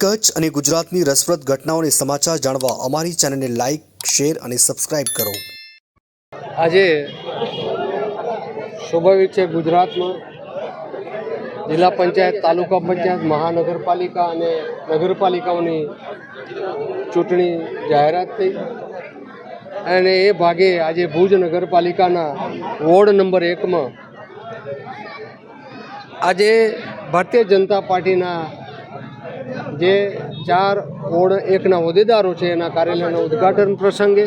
કચ્છ અને ગુજરાતની રસપ્રદ ઘટનાઓને સમાચાર જાણવા અમારી ચેનલને લાઇક, શેર અને સબસ્ક્રાઇબ કરો. આજે સ્વાભાવિક છે, ગુજરાતમાં જિલ્લા પંચાયત, તાલુકા પંચાયત, મહાનગરપાલિકા અને નગરપાલિકાઓની ચૂંટણી જાહેરાત થઈ અને એ ભાગે આજે ભુજ નગરપાલિકાના વોર્ડ નંબર 1માં આજે ભારતીય જનતા પાર્ટીના જે 4 વોર્ડ 1ના હોદ્દેદારો છે એના કાર્યાલયના ઉદ્ઘાટન પ્રસંગે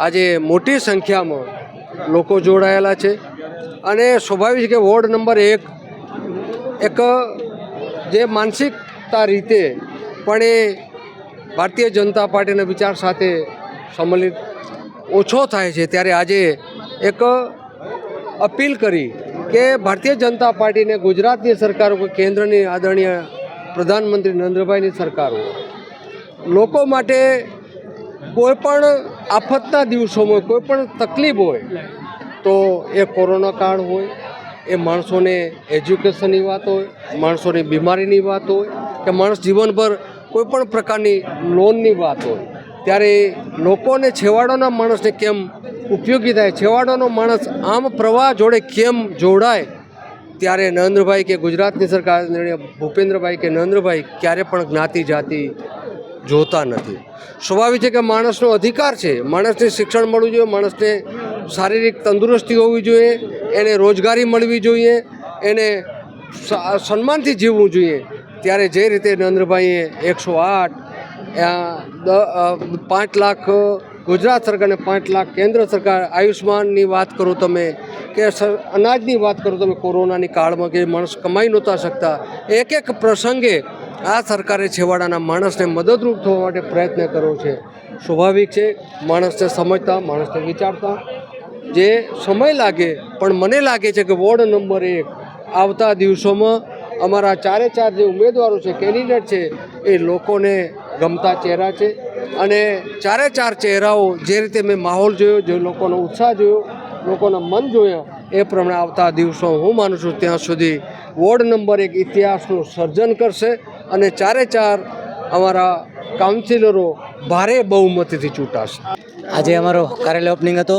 આજે મોટી સંખ્યામાં લોકો જોડાયેલા છે. અને સ્વાભાવિક છે કે વોર્ડ નંબર 1 એક જે માનસિકતા રીતે પણ એ ભારતીય જનતા પાર્ટીના વિચાર સાથે સંમલિત ઓછો થાય છે, ત્યારે આજે એક અપીલ કરી કે ભારતીય જનતા પાર્ટીને ગુજરાતની સરકાર હોય, કેન્દ્રની આદરણીય પ્રધાનમંત્રી નરેન્દ્રભાઈની સરકાર હોય, લોકો માટે કોઈ પણ આફતના દિવસોમાં કોઈ પણ તકલીફ હોય તો એ કોરોના કાળ હોય, એ માણસોને એજ્યુકેશનની વાત હોય, માણસોની બીમારીની વાત હોય કે માણસ જીવનભર કોઈ પણ પ્રકારની લોનની વાત હોય, ત્યારે લોકોને છેવાડાના માણસને કેમ ઉપયોગી થાય, છેવાડાનો માણસ આમ પ્રવાહ જોડે કેમ જોડાય, ત્યારે નરેન્દ્રભાઈ કે ગુજરાતની સરકાર ભૂપેન્દ્રભાઈ કે નરેન્દ્રભાઈ ક્યારે પણ જ્ઞાતિ જાતિ જોતા નથી. સ્વાભાવિક છે કે માણસનો અધિકાર છે, માણસને શિક્ષણ મળવું જોઈએ, માણસને શારીરિક તંદુરસ્તી હોવી જોઈએ, એને રોજગારી મળવી જોઈએ, એને સન્માનથી જીવવું જોઈએ. ત્યારે જે રીતે નરેન્દ્રભાઈએ 108 5 લાખ ગુજરાત સરકારને 5 લાખ કેન્દ્ર સરકાર, આયુષ્માનની વાત કરો તમે કે અનાજની વાત કરો તમે, કોરોનાની કાળમાં કે માણસ કમાઈ નહોતા શકતા, એક પ્રસંગે આ સરકારે છેવાડાના માણસને મદદરૂપ થવા માટે પ્રયત્ન કર્યો છે. સ્વાભાવિક છે, માણસને સમજતા, માણસને વિચારતા જે સમય લાગે, પણ મને લાગે છે કે વોર્ડ નંબર 1 આવતા દિવસોમાં અમારા 4 જે ઉમેદવારો છે, કેન્ડિડેટ છે, એ લોકોને ગમતા ચહેરા છે. અને 4 ચહેરાઓ જે રીતે મેં માહોલ જોયો, જે લોકોનો ઉત્સાહ જોયો, લોકોના મન જોયા, એ પ્રમાણે આવતા દિવસો હું માનું છું ત્યાં સુધી વોર્ડ નંબર 1 ઇતિહાસનું સર્જન કરશે અને 4 અમારા કાઉન્સિલરો ભારે બહુમતીથી ચૂંટાશે. આજે અમારો કાર્યાલય ઓપનિંગ હતો.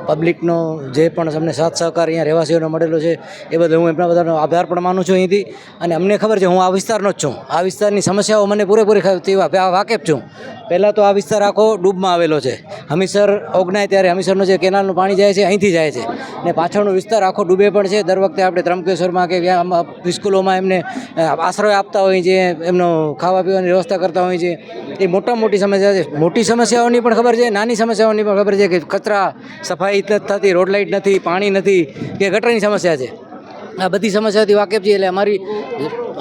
પબ્લિકનો જે પણ અમને સાથ સહકાર અહીંયા રહેવાસીઓનો મળેલો છે એ બદલ હું એમના બધાનો આભાર પણ માનું છું અહીંથી. અને અમને ખબર છે, હું આ વિસ્તારનો જ છું, આ વિસ્તારની સમસ્યાઓ મને પૂરેપૂરી વાકેફ છું. પહેલાં તો આ વિસ્તાર આખો ડૂબમાં આવેલો છે. હમીસર ઓગનાય ત્યારે હમીસરનું જે કેનાલનું પાણી જાય છે અહીંથી જાય છે, ને પાછળનો વિસ્તાર આખો ડૂબે પણ છે. દર વખતે આપણે ત્રંબકેશ્વરમાં કે સ્કૂલોમાં એમને આશ્રય આપતા હોય છે, એમનો ખાવા પીવાની વ્યવસ્થા કરતા હોય છે. એ મોટી સમસ્યા છે. મોટી સમસ્યાઓની પણ ખબર છે, નાની સમસ્યાઓની પણ ખબર છે કે કચરા સફાઈ થતી, રોડ લાઇટ નથી, પાણી નથી કે ગટરની સમસ્યા છે. આ બધી સમસ્યાઓથી વાકેફ છીએ. એટલે અમારી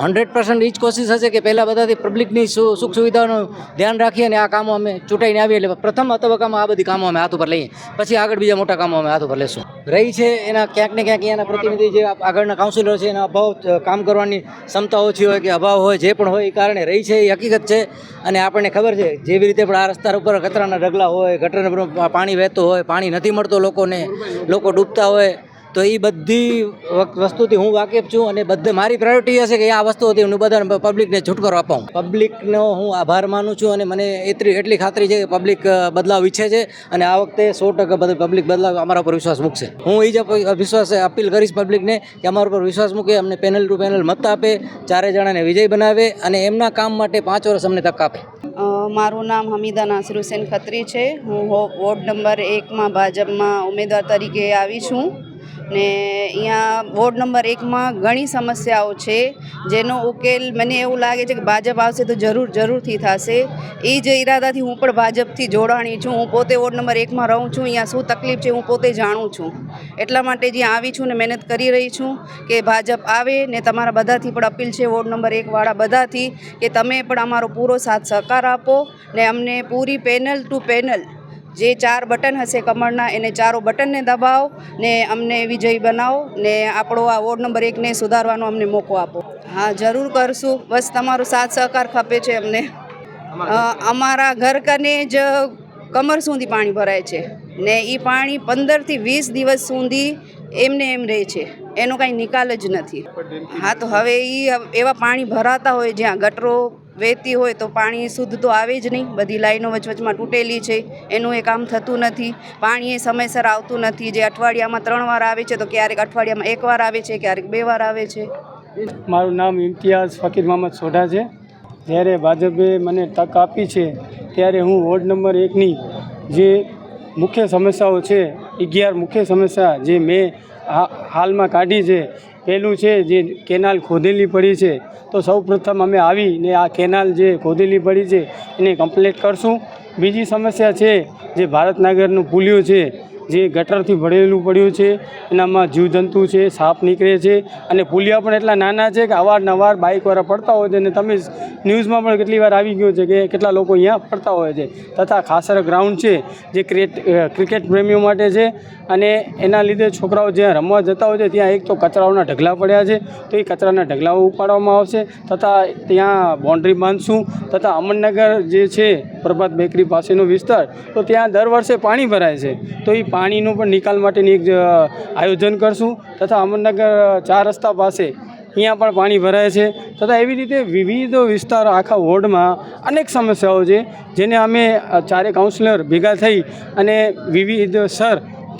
100% એ જ કોશિશ હશે કે પહેલાં બધાથી પબ્લિકની સુખ સુવિધાઓનું ધ્યાન રાખીએ અને આ કામો અમે ચૂંટાઈને આવીએ. એટલે પ્રથમ તબક્કામાં આ બધી કામો અમે હાથ ઉપર લઈએ, પછી આગળ બીજા મોટા કામો અમે હાથ ઉપર લેશું. રહી છે એના ક્યાંક ને ક્યાંક અહીંયાના પ્રતિનિધિ જે આગળના કાઉન્સિલર છે એના અભાવ, કામ કરવાની ક્ષમતા ઓછી હોય કે અભાવ હોય, જે પણ હોય એ કારણે રહી છે, એ હકીકત છે. અને આપણને ખબર છે, જેવી રીતે પણ આ રસ્તા ઉપર કચરાના ઢગલા હોય, ગટરનું પાણી વહેતું હોય, પાણી નથી મળતું લોકોને, લોકો ડૂબતા હોય, તો એ બધી વસ્તુથી હું વાકેફ છું. અને મારી પ્રાયોરિટી હશે કે આ વસ્તુઓથી હું બધા પબ્લિકને છુટકારો અપાવું. પબ્લિકનો હું આભાર માનું છું અને મને એટલી ખાતરી છે કે પબ્લિક બદલાવ ઈચ્છે છે અને આ વખતે 100% પબ્લિક બદલાવ અમારા ઉપર વિશ્વાસ મૂકશે. હું એ જ વિશ્વાસ અપીલ કરીશ પબ્લિકને કે અમારા ઉપર વિશ્વાસ મૂકે, અમને પેનલ ટુ પેનલ મત આપે, 4 જણાને વિજય બનાવે અને એમના કામ માટે 5 વર્ષ અમને તક આપે. મારું નામ હમીદા નાસિર હુસેન ખત્રી છે. હું વોર્ડ નંબર 1માં ભાજપમાં ઉમેદવાર તરીકે આવી છું. ને અહીંયા વોર્ડ નંબર 1માં ઘણી સમસ્યાઓ છે જેનો ઉકેલ મને એવું લાગે છે કે ભાજપ આવશે તો જરૂરથી થશે. એ જ ઈરાદાથી હું પણ ભાજપથી જોડાણી છું. હું પોતે વોર્ડ નંબર 1માં રહું છું. અહીંયા શું તકલીફ છે હું પોતે જાણું છું. એટલા માટે જ્યાં આવી છું ને મહેનત કરી રહી છું કે ભાજપ આવે. ને તમારા બધાથી પણ અપીલ છે, વોર્ડ નંબર 1 વાળા બધાથી, કે તમે પણ અમારો પૂરો સાથ સહકાર આપો ને અમને પૂરી પેનલ ટુ પેનલ જે 4 બટન હશે કમળના, એને 4 બટનને દબાવો ને અમને વિજય બનાવો ને આપણો આ વોર્ડ નંબર 1ને સુધારવાનો અમને મોકો આપો. હા, જરૂર કરશું. બસ તમારો સાથ સહકાર ખપે છે અમને. અમારા ઘર કને જ કમર સુધી પાણી ભરાય છે ને એ પાણી 15 થી 20 દિવસ સુધી એમને એમ રહે છે, એનો કાંઈ નિકાલ જ નથી. હા, તો હવે એવા પાણી ભરાતા હોય જ્યાં ગટરો વહેતી હોય તો પાણી શુદ્ધ તો આવે જ નહીં. બધી લાઈનો વચવચમાં તૂટેલી છે, એનું એ કામ થતું નથી. પાણી એ સમયસર આવતું નથી. જે અઠવાડિયામાં 3 વાર આવે છે તો ક્યારેક અઠવાડિયામાં 1 વાર આવે છે, ક્યારેક 2 વાર આવે છે. મારું નામ ઇમ્તિયાઝ ફકીર મોહમ્મદ સોઢા છે. જ્યારે ભાજપે મને તક આપી છે ત્યારે હું વોર્ડ નંબર 1ની જે મુખ્ય સમસ્યાઓ છે, 11 મુખ્ય સમસ્યા જે મેં હાલમાં કાઢી છે. પહેલું છે જે કેનાલ ખોદેલી પડી છે, તો સૌપ્રથમ અમે આવીને આ કેનાલ જે ખોદેલી પડી છે એને કમ્પ્લીટ કરશું. બીજી સમસ્યા છે જે ભારતનગરનું પુલિયું છે, જે ગટરથી ભરેલું પડ્યું છે, એનામાં જીવજંતુ છે, સાપ નીકળે છે અને પુલિયા પણ એટલા નાના છે કે અવારનવાર બાઇકવાળા પડતા હોય છે અને તમે ન્યૂઝમાં પણ કેટલી વાર આવી ગયું છે કે કેટલા લોકો અહીંયા પડતા હોય છે. તથા ખાસર ગ્રાઉન્ડ છે જે ક્રિકેટ પ્રેમીઓ માટે છે અને એના લીધે છોકરાઓ જ્યાં રમવા જતા હોય છે ત્યાં એક તો કચરાઓના ઢગલા પડ્યા છે, તો એ કચરાના ઢગલાઓ ઉપાડવામાં આવશે. તથા ત્યાં બાઉન્ડ્રી બાંધશું. તથા અમરનગર જે છે પ્રભાત બેકરી પાસેનો વિસ્તાર, તો ત્યાં દર વર્ષે પાણી ભરાય છે, તો એ પાણીનો પણ નિકાલ માટેની એક આયોજન કરશું. તથા અમરનગર 4 રસ્તા પાસે અહીંયા પણ પાણી ભરાય છે. તથા એવી રીતે વિવિધ વિસ્તાર આખા વોર્ડમાં અનેક સમસ્યાઓ છે જેને અમે 4 કાઉન્સિલર ભેગા થઈ અને વિવિધ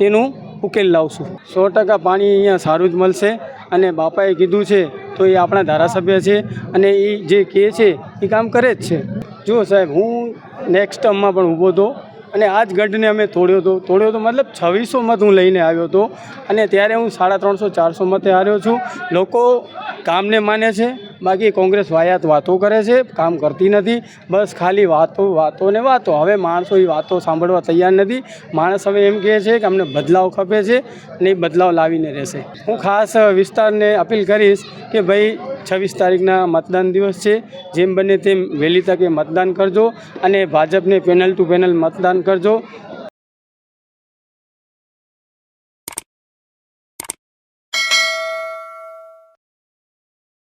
તેનું ઉકેલ લાવશું. 100% પાણી અહીંયા સારું જ મળશે અને બાપાએ કીધું છે તો એ આપણા ધારાસભ્ય છે અને એ જે કહે છે એ કામ કરે જ છે. જો સાહેબ, હું નેક્સ્ટ ટર્મમાં પણ ઊભો હતો અને આ જ ગઢને અમે તોડ્યો હતો મતલબ 2600 મત હું લઈને આવ્યો હતો અને ત્યારે હું 350-400 મતે હાર્યો છું. લોકો કામને માને છે, બાકી કોંગ્રેસ વાતો કરે છે, કામ કરતી નથી. બસ ખાલી વાતો ને વાતો. હવે માણસો એ વાતો સાંભળવા તૈયાર નથી. માણસ હવે એમ કહે છે કે અમને બદલાવ ખપે છે અને એ બદલાવ લાવીને રહેશે. હું ખાસ વિસ્તારને અપીલ કરીશ કે ભાઈ 26 તારીખના મતદાન દિવસ છે, જેમ બને તેમ વહેલી તકે મતદાન કરજો અને ભાજપને પેનલ ટુ પેનલ મતદાન કરજો.